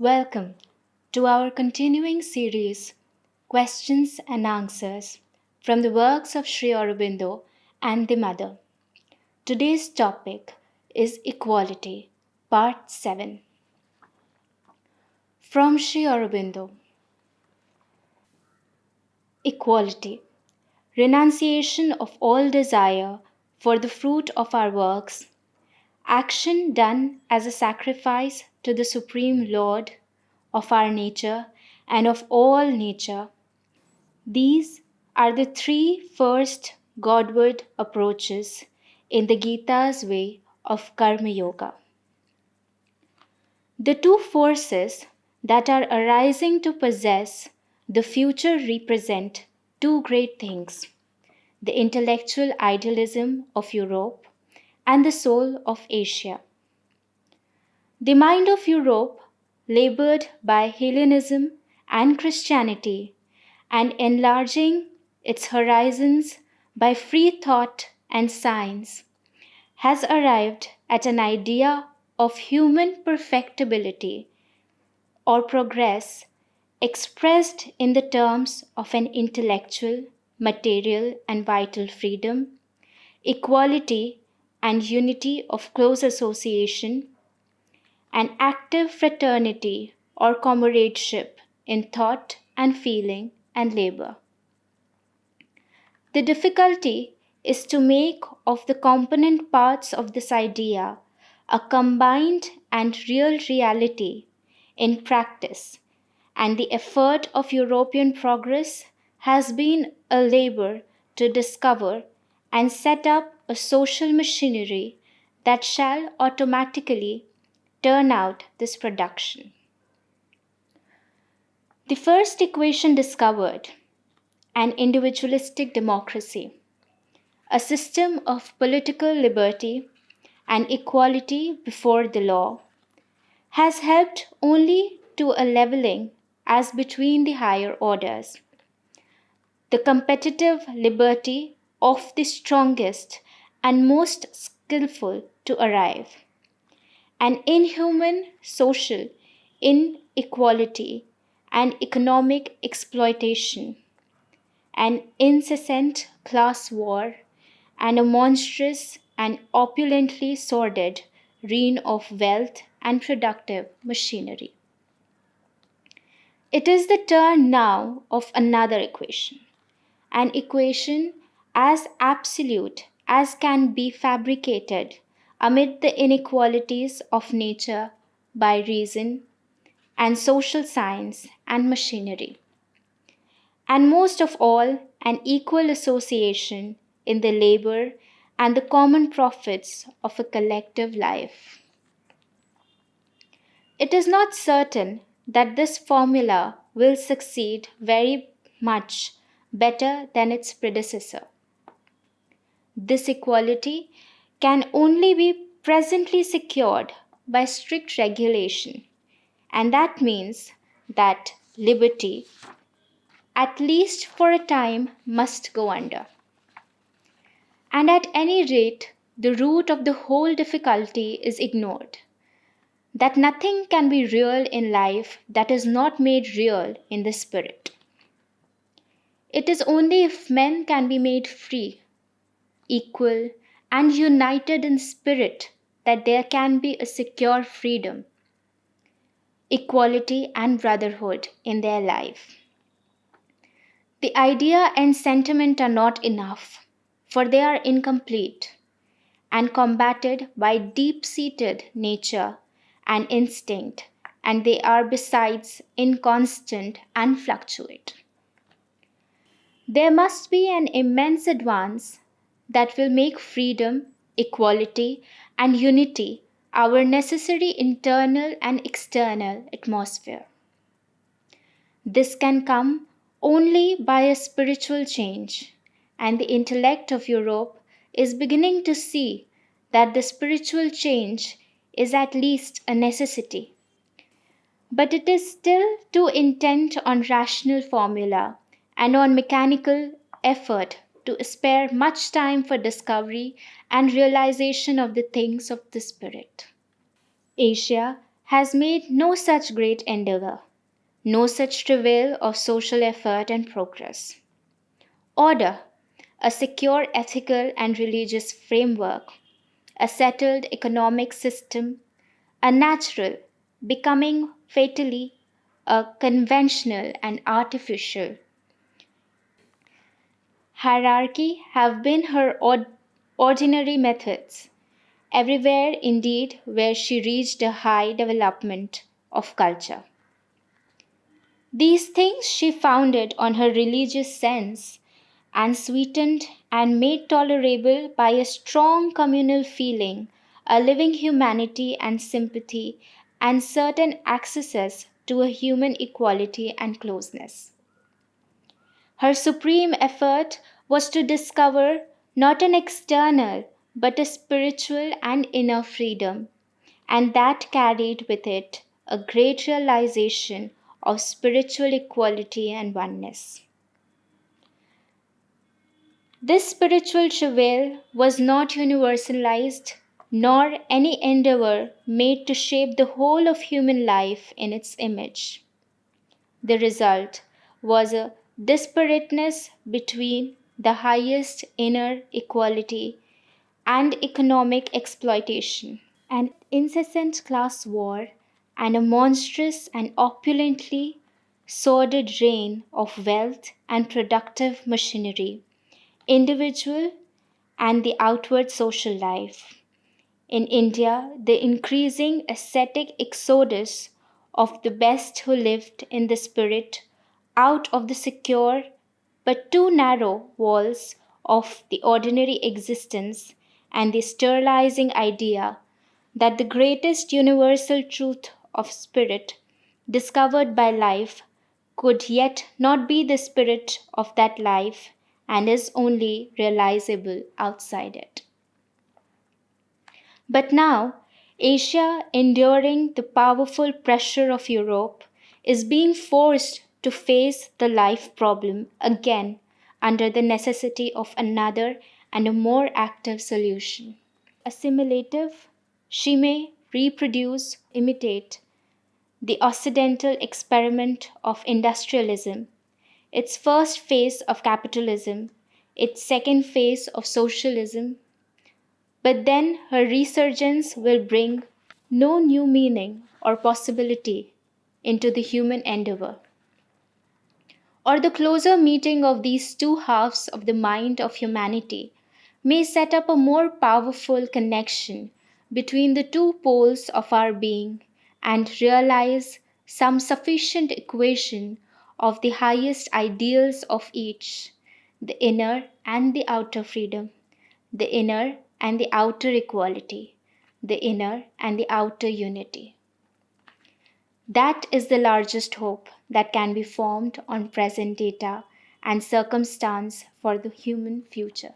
Welcome to our continuing series, Questions and Answers from the works of Sri Aurobindo and the Mother. Today's topic is Equality, Part 7. From Sri Aurobindo. Equality, renunciation of all desire for the fruit of our works, action done as a sacrifice to the Supreme Lord of our nature and of all nature. These are the three first Godward approaches in the Gita's way of Karma Yoga. The two forces that are arising to possess the future represent two great things: the intellectual idealism of Europe and the soul of Asia. The mind of Europe, labored by Hellenism and Christianity, and enlarging its horizons by free thought and science, has arrived at an idea of human perfectibility or progress expressed in the terms of an intellectual, material, and vital freedom, equality and unity of close association, an active fraternity or comradeship in thought and feeling and labor. The difficulty is to make of the component parts of this idea a combined and real reality in practice, and the effort of European progress has been a labor to discover and set up a social machinery that shall automatically turn out this production. The first equation discovered, an individualistic democracy, a system of political liberty and equality before the law, has helped only to a leveling as between the higher orders. The competitive liberty of the strongest and most skillful to arrive. An inhuman social inequality and economic exploitation, an incessant class war, and a monstrous and opulently sordid reign of wealth and productive machinery. It is the turn now of another equation, an equation as absolute as can be fabricated amid the inequalities of nature by reason and social science and machinery, and most of all, an equal association in the labor and the common profits of a collective life. It is not certain that this formula will succeed very much better than its predecessor. This equality can only be presently secured by strict regulation, and that means that liberty, at least for a time, must go under. And at any rate, the root of the whole difficulty is ignored: that nothing can be real in life that is not made real in the spirit. It is only if men can be made free, equal, and united in spirit that there can be a secure freedom, equality, and brotherhood in their life. The idea and sentiment are not enough, for they are incomplete and combated by deep seated nature and instinct, and they are besides inconstant and fluctuate. There must be an immense advance that will make freedom, equality, and unity our necessary internal and external atmosphere. This can come only by a spiritual change, and the intellect of Europe is beginning to see that the spiritual change is at least a necessity. But it is still too intent on rational formula and on mechanical effort to spare much time for discovery and realization of the things of the spirit. Asia has made no such great endeavor, no such travail of social effort and progress. Order, a secure ethical and religious framework, a settled economic system, a natural, becoming fatally a conventional and artificial hierarchy have been her ordinary methods, everywhere indeed where she reached a high development of culture. These things she founded on her religious sense and sweetened and made tolerable by a strong communal feeling, a living humanity and sympathy, and certain accesses to a human equality and closeness. Her supreme effort was to discover not an external but a spiritual and inner freedom, and that carried with it a great realization of spiritual equality and oneness. This spiritual travail was not universalized, nor any endeavor made to shape the whole of human life in its image. The result was a disparateness between the highest inner equality and economic exploitation, an incessant class war, and a monstrous and opulently sordid reign of wealth and productive machinery, individual and the outward social life. In India, the increasing ascetic exodus of the best who lived in the spirit out of the secure but too narrow walls of the ordinary existence, and the sterilizing idea that the greatest universal truth of spirit discovered by life could yet not be the spirit of that life and is only realizable outside it. But now, Asia, enduring the powerful pressure of Europe, is being forced to face the life problem again under the necessity of another and a more active solution. Assimilative, she may reproduce, imitate the Occidental experiment of industrialism, its first phase of capitalism, its second phase of socialism, but then her resurgence will bring no new meaning or possibility into the human endeavor. Or the closer meeting of these two halves of the mind of humanity may set up a more powerful connection between the two poles of our being and realize some sufficient equation of the highest ideals of each, the inner and the outer freedom, the inner and the outer equality, the inner and the outer unity. That is the largest hope that can be formed on present data and circumstance for the human future.